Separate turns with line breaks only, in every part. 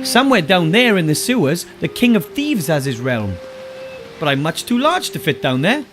Somewhere down there in the sewers, the King of Thieves has his realm. But I'm much too large to fit down there.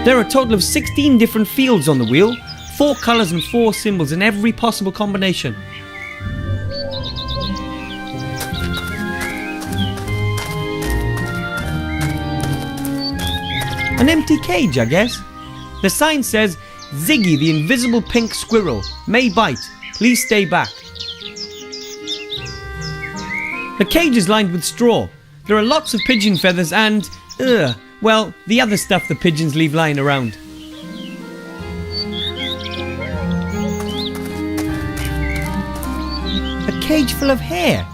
There are a total of 16 different fields on the wheel, 4 colours and 4 symbols in every possible combination. An empty cage, I guess. The sign says, "Ziggy the invisible pink squirrel may bite, please stay back." The cage is lined with straw. There are lots of pigeon feathers and, well, the other stuff the pigeons leave lying around. A cage full of hair.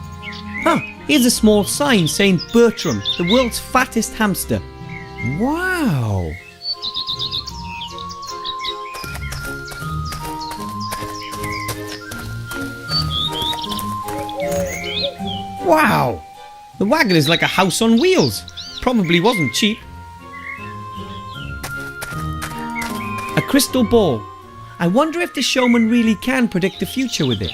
Here's a small sign saying Bertram, the world's fattest hamster. Wow! Wow! The wagon is like a house on wheels. Probably wasn't cheap. A crystal ball. I wonder if the showman really can predict the future with it.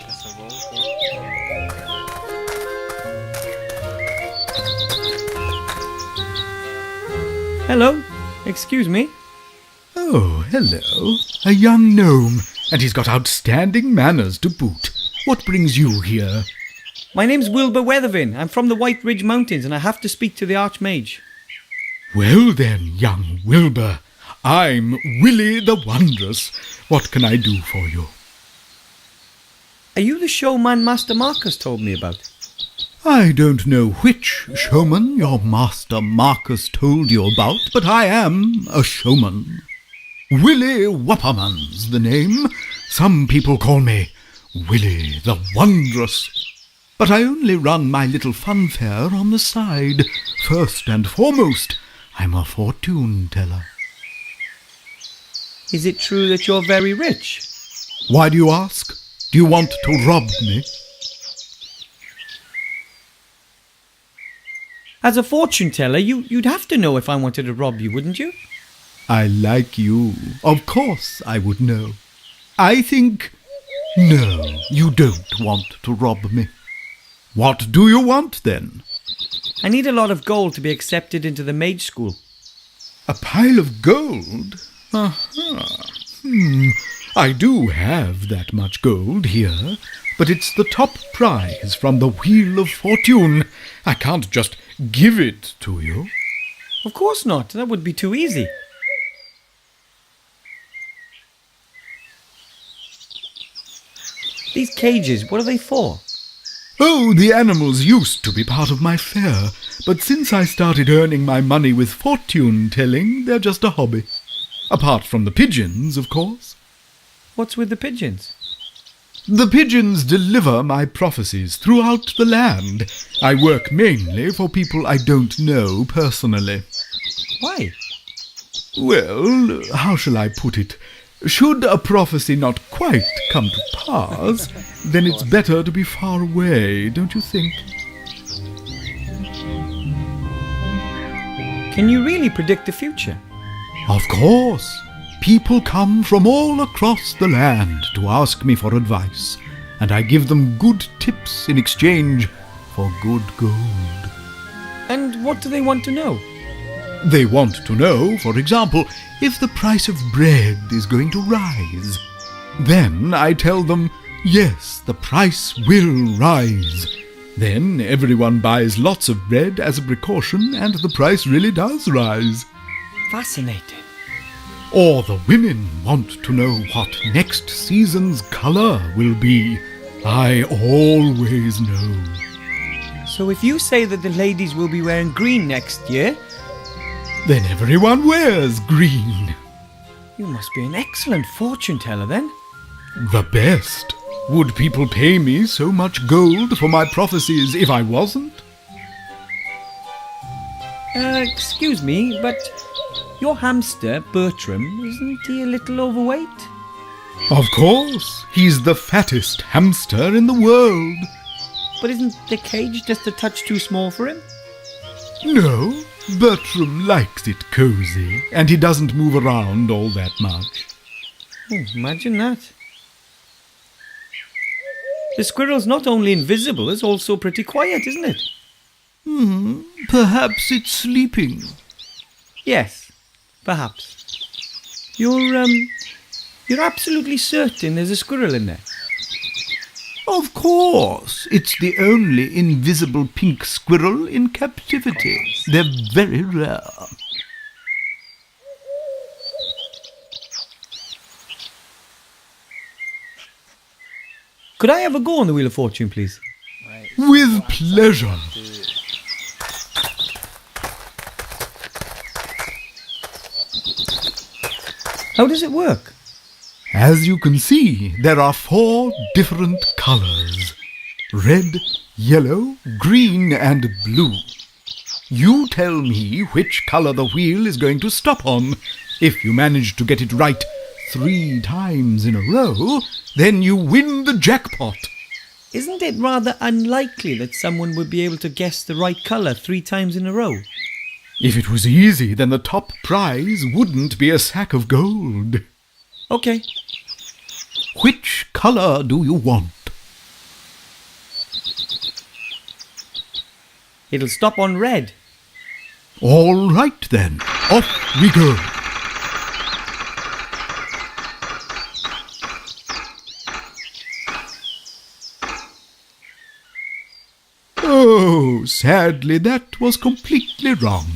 Hello, excuse me.
Oh, hello. A young gnome, and he's got outstanding manners to boot. What brings you here?
My name's Wilbur Weathervin. I'm from the White Ridge Mountains and I have to speak to the Archmage.
Well then, young Wilbur, I'm Willie the Wondrous. What can I do for you?
Are you the showman Master Marcus told me about?
I don't know which showman your Master Marcus told you about, but I am a showman. Willie Whopperman's the name. Some people call me Willie the Wondrous. But I only run my little funfair on the side. First and foremost, I'm a fortune teller.
Is it true that you're very rich?
Why do you ask? Do you want to rob me?
As a fortune teller, you'd have to know if I wanted to rob you, wouldn't you?
I like you. Of course I would know. I think... No, you don't want to rob me. What do you want, then?
I need a lot of gold to be accepted into the mage school.
A pile of gold? Aha. I do have that much gold here, but it's the top prize from the Wheel of Fortune. I can't just give it to you.
Of course not. That would be too easy. These cages, what are they for?
Oh, the animals used to be part of my fare, but since I started earning my money with fortune-telling, they're just a hobby. Apart from the pigeons, of course.
What's with the pigeons?
The pigeons deliver my prophecies throughout the land. I work mainly for people I don't know personally.
Why?
Well, how shall I put it? Should a prophecy not quite come to pass, then it's better to be far away, don't you think?
Can you really predict the future?
Of course. People come from all across the land to ask me for advice, and I give them good tips in exchange for good gold.
And what do they want to know?
They want to know, for example, if the price of bread is going to rise. Then I tell them, yes, the price will rise. Then everyone buys lots of bread as a precaution, and the price really does rise.
Fascinating.
Or the women want to know what next season's colour will be. I always know.
So if you say that the ladies will be wearing green next year,
then everyone wears green.
You must be an excellent fortune teller then.
The best. Would people pay me so much gold for my prophecies if I wasn't?
Excuse me, but your hamster, Bertram, isn't he a little overweight?
Of course, he's the fattest hamster in the world.
But isn't the cage just a touch too small for him?
No, Bertram likes it cozy, and he doesn't move around all that much.
Oh, imagine that. The squirrel's not only invisible, it's also pretty quiet, isn't it?
Perhaps it's sleeping.
Yes, perhaps. You're absolutely certain there's a squirrel in there?
Of course, it's the only invisible pink squirrel in captivity. They're very rare.
Could I have a go on the Wheel of Fortune, please?
With pleasure.
How does it work?
As you can see, there are 4 different colors: red, yellow, green, and blue. You tell me which color the wheel is going to stop on. If you manage to get it right 3 times in a row, then you win the jackpot.
Isn't it rather unlikely that someone would be able to guess the right colour 3 times in a row?
If it was easy, then the top prize wouldn't be a sack of gold.
Okay.
Which color do you want?
It'll stop on red.
All right then, off we go. Oh, sadly that was completely wrong.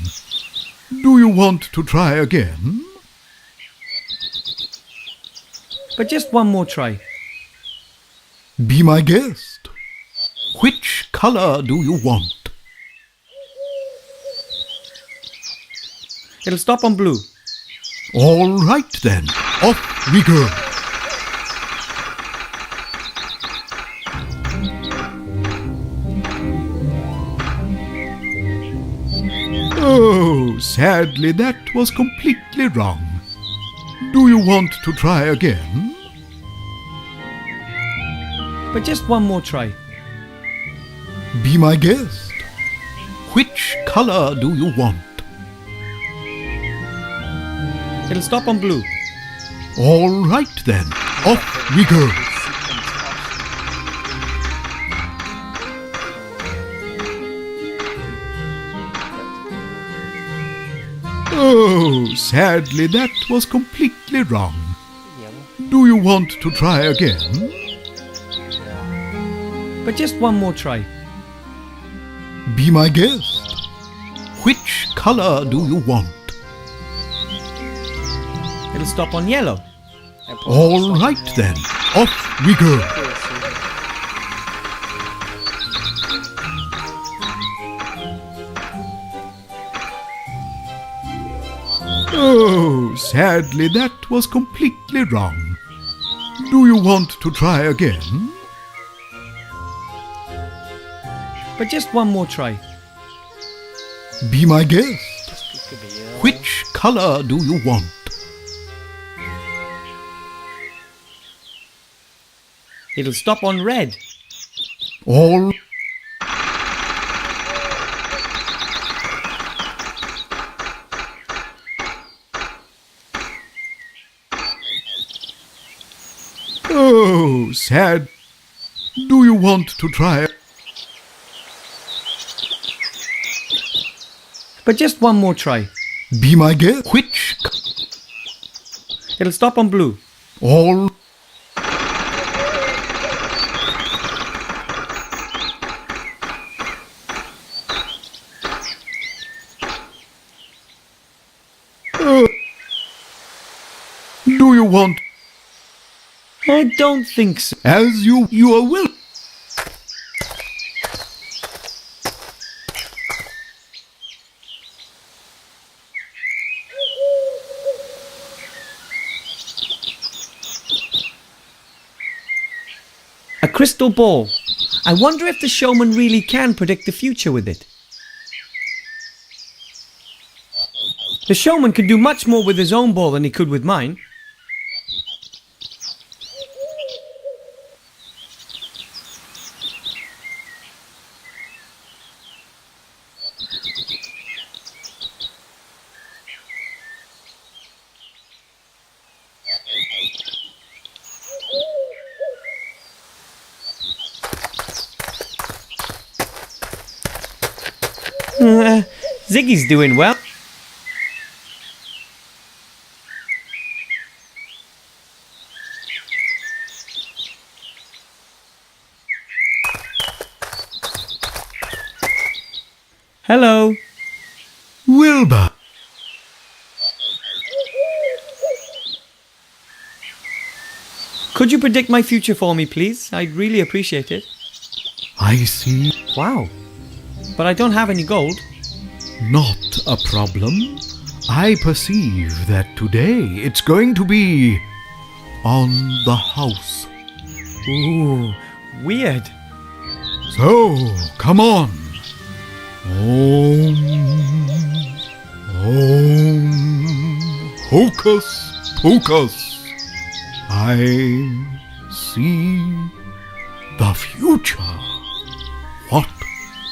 Do you want to try again?
But just one more try.
Be my guest. Which color do you want?
It'll stop on blue.
All right then, off we go. Oh, sadly that was completely wrong. Do you want to try again?
But just one more try.
Be my guest. Which color do you want?
It'll stop on blue.
All right then, off we go. Oh, sadly that was completely wrong. Do you want to try again?
But just one more try.
Be my guest. Which color do you want?
It'll stop on yellow.
All right then, off we go. Oh, sadly that was completely wrong. Do you want to try again?
But just one more try.
Be my guest. Which color do you want?
It'll stop on red.
All Oh, sad. Do you want to try?
But just one more try.
Be my guest. Which?
It'll stop on blue.
All. Do you want?
I don't think so.
As you are will.
crystal ball. I wonder if the showman really can predict the future with it. The showman can do much more with his own ball than he could with mine. Ziggy's doing well. Hello.
Wilbur.
Could you predict my future for me, please? I'd really appreciate it.
I see.
Wow. But I don't have any gold.
Not a problem. I perceive that today it's going to be on the house.
Ooh, weird.
So, come on. Om, hocus pocus. I see the future. What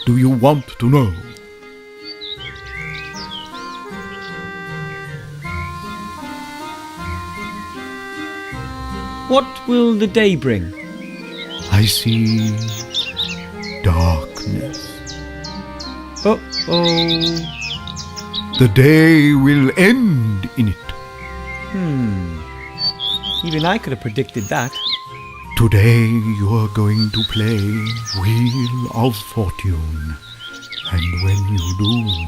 do you want to know?
What will the day bring?
I see darkness.
Uh-oh.
The day will end in it.
Even I could have predicted that.
Today you are going to play Wheel of Fortune. And when you do,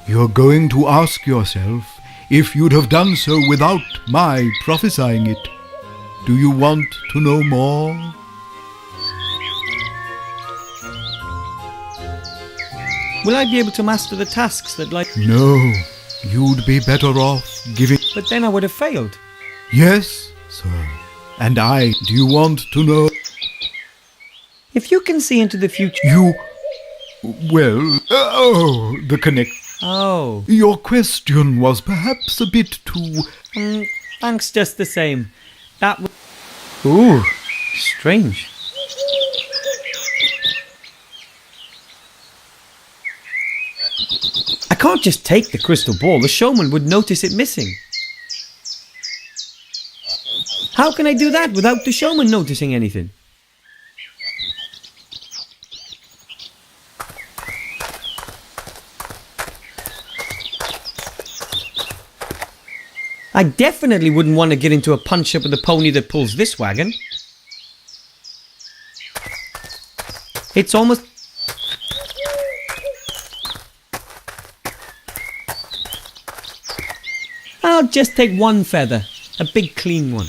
you're going to ask yourself if you'd have done so without my prophesying it. Do you want to know more?
Will I be able to master the tasks that
No, you'd be better off giving...
But then I would have failed.
Yes, sir. And do you want to know...
If you can see into the future...
the connect...
Oh.
Your question was perhaps a bit too...
Thanks just the same. Ooh, strange. I can't just take the crystal ball. The showman would notice it missing. How can I do that without the showman noticing anything? I definitely wouldn't want to get into a punch-up with the pony that pulls this wagon. It's almost... I'll just take one feather, a big clean one.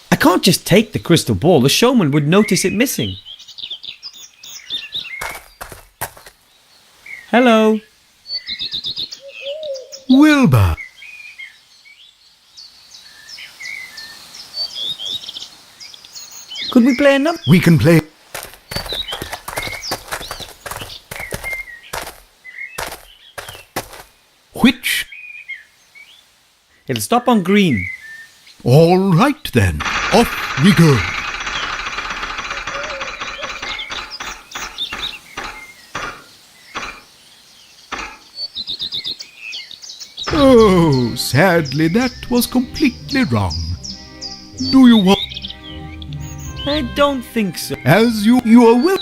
I can't just take the crystal ball. The showman would notice it missing. Hello.
Wilbur.
Could we play another?
We can play... Which?
It'll stop on green.
All right then, off we go. Oh, sadly that was completely wrong. Do you want...
I don't think so.
As you are well...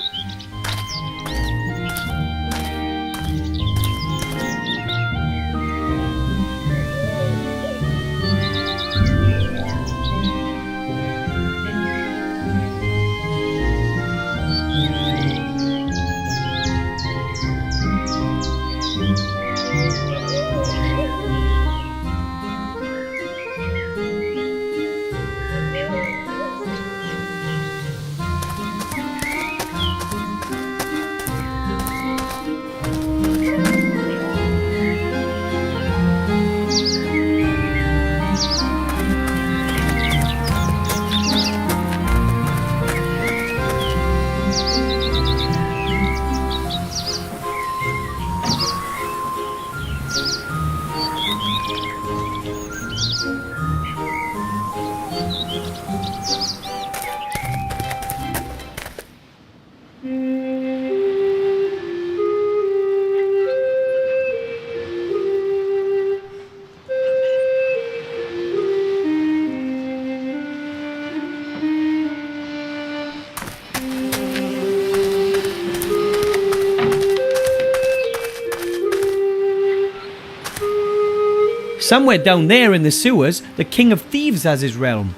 Somewhere down there in the sewers, the King of Thieves has his realm.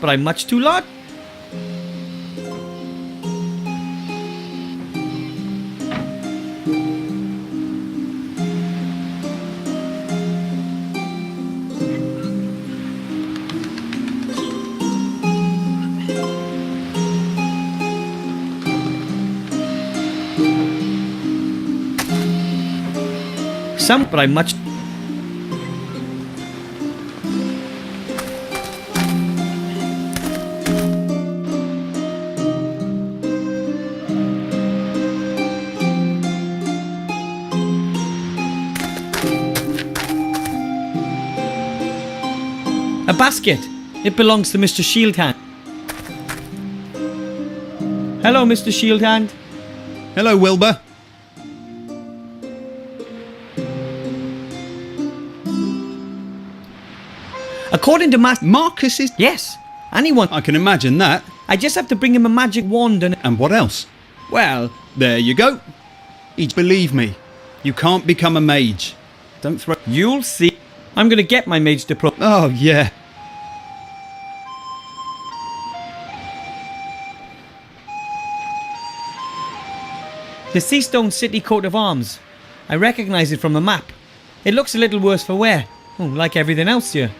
But I'm much too large. But I'm much. A basket. It belongs to Mr. Shieldhand. Hello, Mr. Shieldhand.
Hello, Wilbur.
According to
Marcus is...
Yes, anyone.
I can imagine that.
I just have to bring him a magic wand and...
And what else? Well, there you go. Believe me, you can't become a mage. Don't throw...
You'll see. I'm going to get my mage diploma.
Oh, yeah.
The Seastone City coat of arms. I recognise it from the map. It looks a little worse for wear. Oh, like everything else here.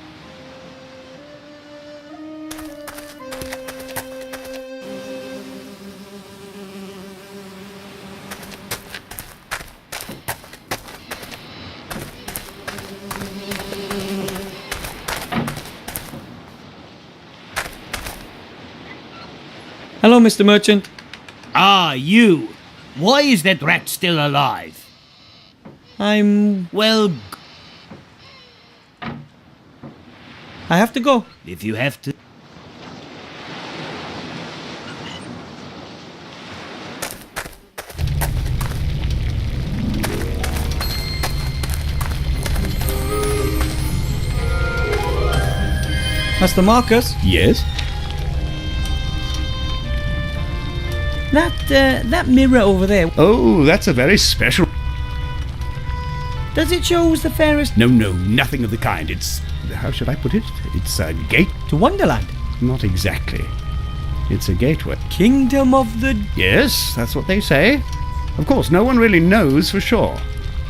Hello, Mr. Merchant.
Ah, you. Why is that rat still alive? Well,
I have to go.
if you have to...
Master Marcus.
Yes?
That mirror over there,
Oh, that's a very special...
does it show who's the fairest
No, nothing of the kind. It's... How should I put it? It's a gate...
to Wonderland?
Not exactly. It's a gateway.
Kingdom of the...
Yes, that's what they say. Of course, no one really knows for sure.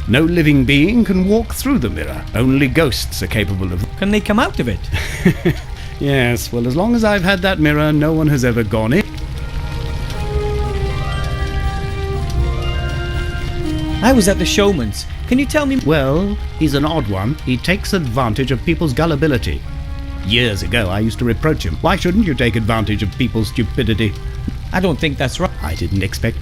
No living being can walk through the mirror. Only ghosts are capable of...
Can they come out of it?
Yes, well, as long as I've had that mirror, no one has ever gone in.
I was at the showman's. Can you tell me...
Well, he's an odd one. He takes advantage of people's gullibility. Years ago, I used to reproach him. Why shouldn't you take advantage of people's stupidity?
I don't think that's right.
I didn't expect...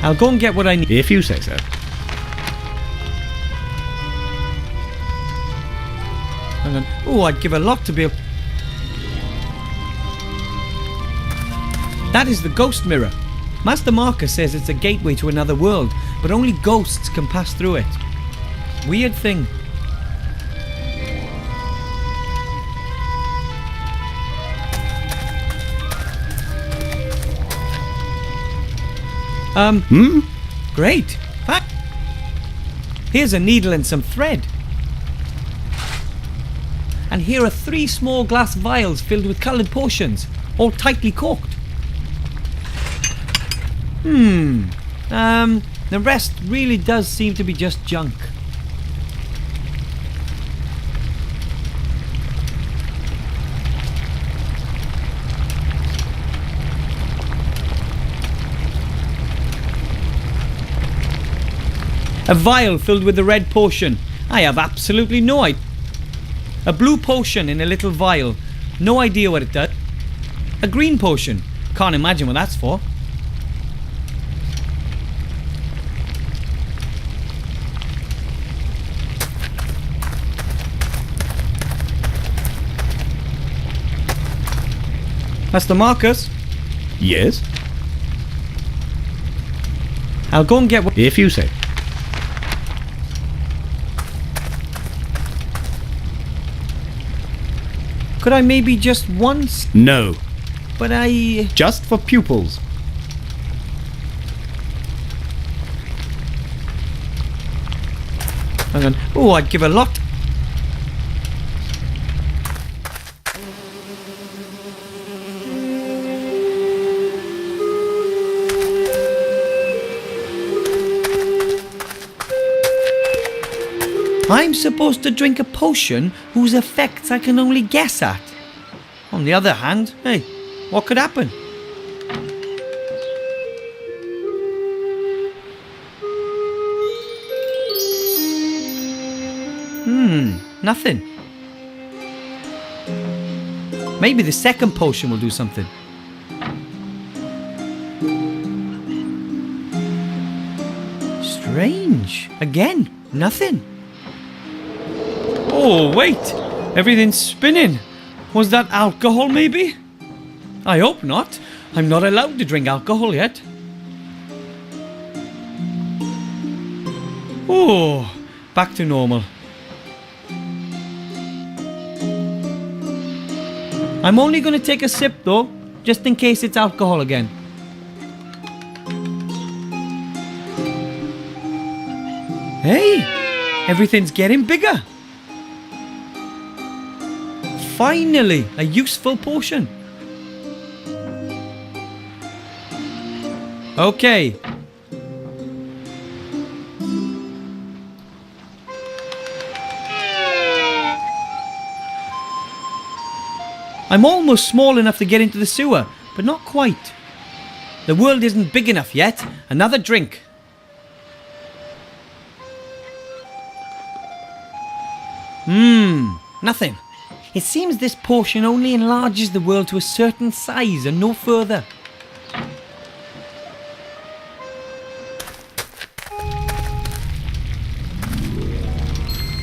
I'll go and get what I need.
If you say so.
Hang on. Oh, I'd give a lot to be able... That is the ghost mirror. Master Marcus says it's a gateway to another world, but only ghosts can pass through it. Weird thing. Great. Here's a needle and some thread. And here are 3 small glass vials filled with coloured potions, all tightly corked. The rest really does seem to be just junk. A vial filled with the red potion. I have absolutely no idea. A blue potion in a little vial. No idea what it does. A green potion. Can't imagine what that's for. Master Marcus,
Yes?
I'll go and get what...
If you say.
Could I maybe just once?
No.
But I...
Just for pupils.
Hang on. Oh, I'd give a lot. I'm supposed to drink a potion whose effects I can only guess at. On the other hand, hey, what could happen? Nothing. Maybe the second potion will do something. Strange. Again, nothing. Oh, wait. Everything's spinning. Was that alcohol, maybe? I hope not. I'm not allowed to drink alcohol yet. Oh, back to normal. I'm only going to take a sip though, just in case it's alcohol again. Hey, everything's getting bigger. Finally, a useful potion. Okay. I'm almost small enough to get into the sewer, but not quite. The world isn't big enough yet. Another drink. Nothing. It seems this potion only enlarges the world to a certain size and no further.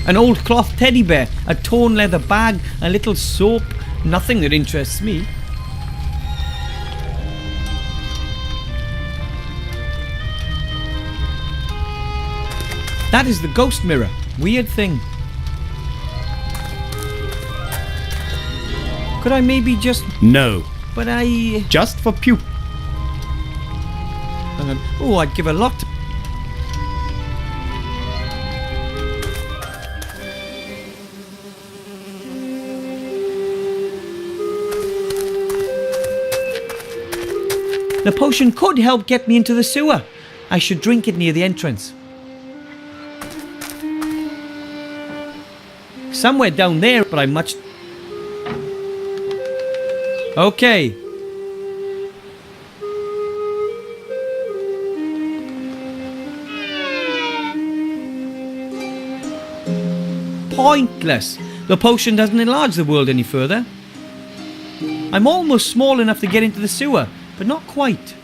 An old cloth teddy bear, a torn leather bag, a little soap. Nothing that interests me. That is the ghost mirror. Weird thing. Could I maybe just...
No.
But I...
Just for pupils.
Hang on. Oh, I'd give a lot. The potion could help get me into the sewer. I should drink it near the entrance. Somewhere down there, but I'm much... Okay. Pointless. The potion doesn't enlarge the world any further. I'm almost small enough to get into the sewer, but not quite.